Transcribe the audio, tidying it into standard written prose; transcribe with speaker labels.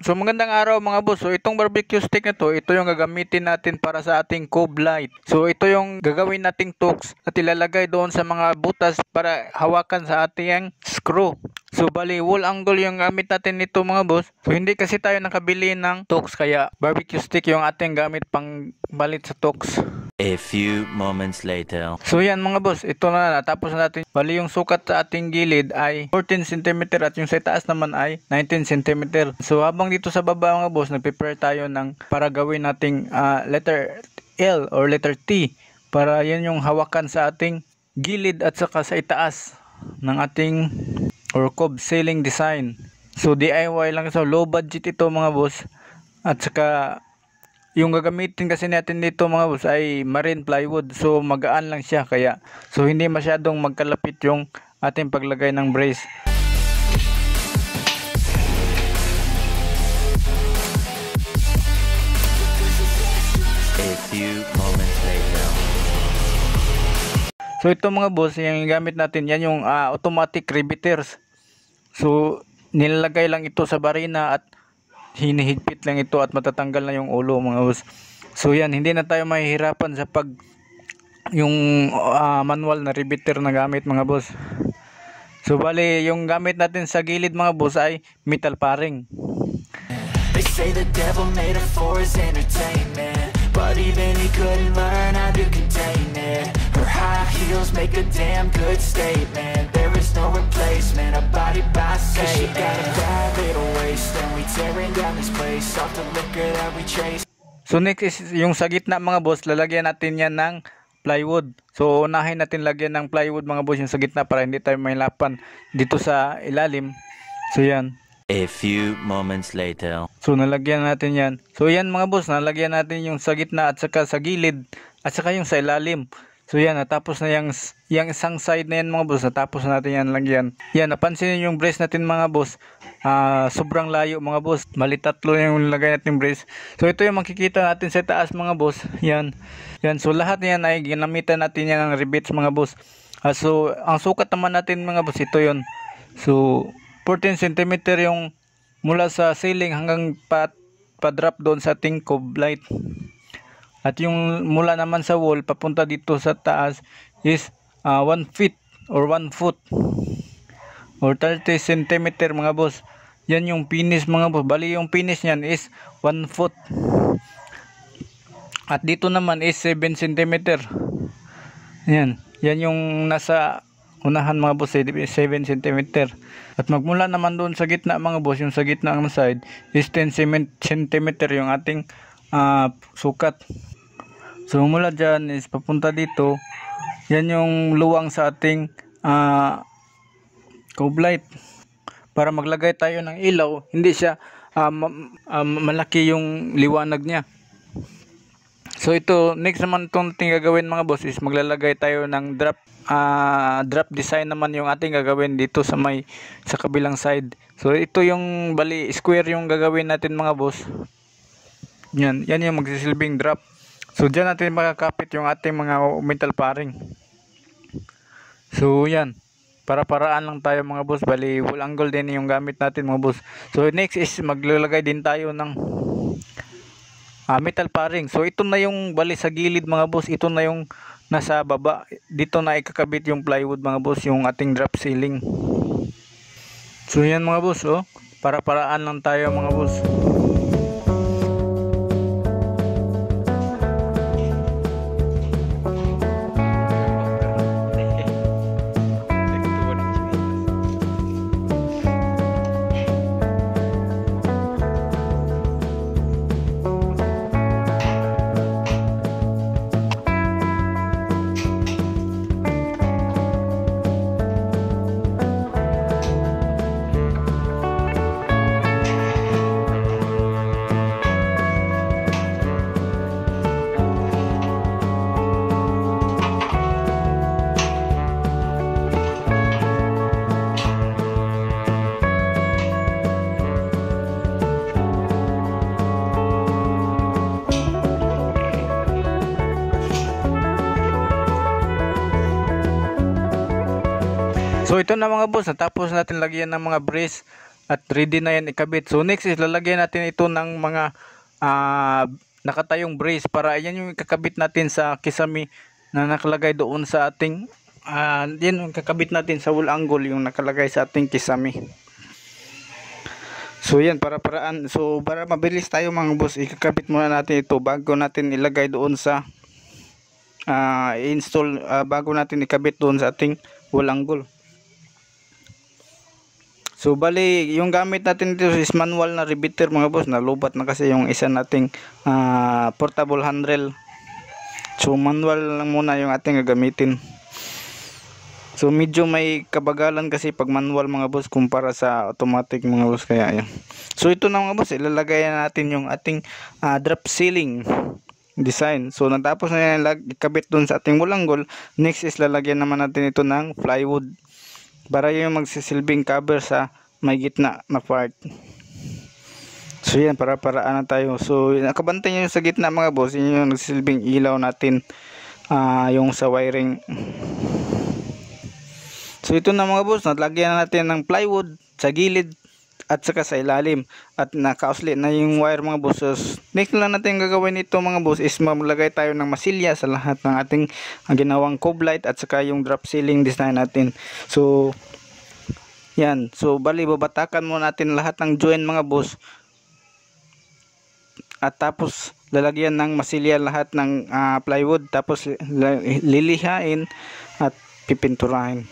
Speaker 1: So magandang araw mga boss. So itong barbecue stick na to, ito yung gagamitin natin para sa ating cove light. So ito yung gagawin nating tools at ilalagay doon sa mga butas para hawakan sa ating screw. So bali wall angle yung gamit natin nito mga boss. So hindi kasi tayo nakabili ng tools kaya barbecue stick yung ating gamit pang balit sa tools.
Speaker 2: A few moments later.
Speaker 1: So yan mga boss, ito na natapos na natin. Bali yung sukat sa ating gilid ay 14 cm at yung sa taas naman ay 19 cm. So habang dito sa baba mga boss, nag-prepare tayo ng para gawin nating letter L or letter T para yan yung hawakan sa ating gilid at saka sa itaas ng ating or cove ceiling design. So DIY lang ito, low budget ito mga boss. At saka yung gagamitin kasi natin dito mga boss ay marine plywood. So magaan lang siya kaya so hindi masyadong magkalapit yung ating paglagay ng brace.
Speaker 2: A few moments later.
Speaker 1: So ito mga boss, yung gamit natin yan yung automatic riveters. So nilalagay lang ito sa barina at hinihigpit lang ito at matatanggal na yung ulo mga boss. So yan, hindi na tayo mahihirapan sa pag yung manual na riveter na gamit mga boss. So bali yung gamit natin sa gilid mga boss ay metal paring.
Speaker 3: They say the devil made it for his entertainment, but even he couldn't learn how to contain it. Her high heels make a damn good statement. There is no replacement, a body by Satan. She got a bad little waist, and we tearing down this place off the liquor that we chase.
Speaker 1: So next is yung sa gitna mga boss, lalagyan natin yan ng plywood. So unahin natin lagyan ng plywood mga boss yung sa gitna para hindi tayo mahilapan dito sa ilalim. So yan.
Speaker 2: A few moments later.
Speaker 1: So nalagyan natin yan. So yan mga boss, nalagyan natin yung sa gitna at saka sa gilid at saka yung sa ilalim. So yan, natapos na yung isang side na yan mga boss, natapos na natin yan lagyan. Yan, napansin niyo yung brace natin mga boss, sobrang layo mga boss. Mali tatlo yung lagay natin brace. So ito yung makikita natin sa taas mga boss. Yan. Yan, so lahat yan ay ginamitan natin yan ng rivets mga boss. So ang sukat naman natin mga boss, ito yon. So 14 cm yung mula sa ceiling hanggang pa-drop doon sa ating cove light. At yung mula naman sa wall papunta dito sa taas is 1 feet or 1 foot or 30 cm mga boss. Yan yung finish mga boss. Bali yung finish niyan is 1 foot. At dito naman is 7 cm. Yan. Yan yung nasa unahan mga boss, 7 cm. At magmula naman doon sa gitna mga boss, yung sa gitna ng side is 10 cm yung ating sukat. So mula dyan is papunta dito, yan yung luwang sa ating cove light. Para maglagay tayo ng ilaw, hindi siya malaki yung liwanag niya. So ito, next naman itong gagawin mga boss is maglalagay tayo ng drop design naman yung ating gagawin dito sa kabilang side. So ito yung bali square yung gagawin natin mga boss. Yan yung magsisilbing drop. So dyan natin makakapit yung ating mga metal paring. So yan, para-paraan lang tayo mga boss. Bali wall angle din yung gamit natin mga boss. So next is maglalagay din tayo ng metal paring. So ito na yung bali sa gilid mga boss, ito na yung nasa baba. Dito na ikakabit yung plywood mga boss, yung ating drop ceiling. So yan mga boss, para-paraan lang tayo mga boss. So ito na mga boss, natapos natin lagyan ng mga brace at ready na yan ikabit. So next is lalagyan natin ito ng mga nakatayong brace para yan yung ikakabit natin sa kisame na nakalagay doon sa ating yan yung kakabit natin sa wall angle yung nakalagay sa ating kisame. So yan, para mabilis tayo mga boss, ikakabit muna natin ito bago natin ilagay doon sa install, bago natin ikabit doon sa ating wall angle. So bali, yung gamit natin dito is manual na repeater mga boss, nalubat na kasi yung isa nating portable handrail. So manual lang muna yung ating gagamitin. So medyo may kabagalan kasi pag manual mga boss kumpara sa automatic mga boss, kaya yan. So ito na mga boss, ilalagay natin yung ating drop ceiling design. So natapos na yan ikabit dun sa ating wall angle. Next is lalagyan naman natin ito ng plywood para yung magsisilbing cover sa may gitna na part. So yan, para-paraan na tayo. So nakabantay nyo sa gitna mga boss, yun yung nagsisilbing ilaw natin, yung sa wiring. So ito na mga boss, naglagyan na natin ng plywood sa gilid at saka sa ilalim at naka-outlet na yung wire mga boss. So, next lang natin gagawin ito mga boss is maglagay tayo ng masilya sa lahat ng ating ginawang cove light at saka yung drop ceiling design natin. So yan, so bali babatakan muna natin lahat ng joint mga boss at tapos lalagyan ng masilya lahat ng plywood, tapos lilihain at pipinturahin.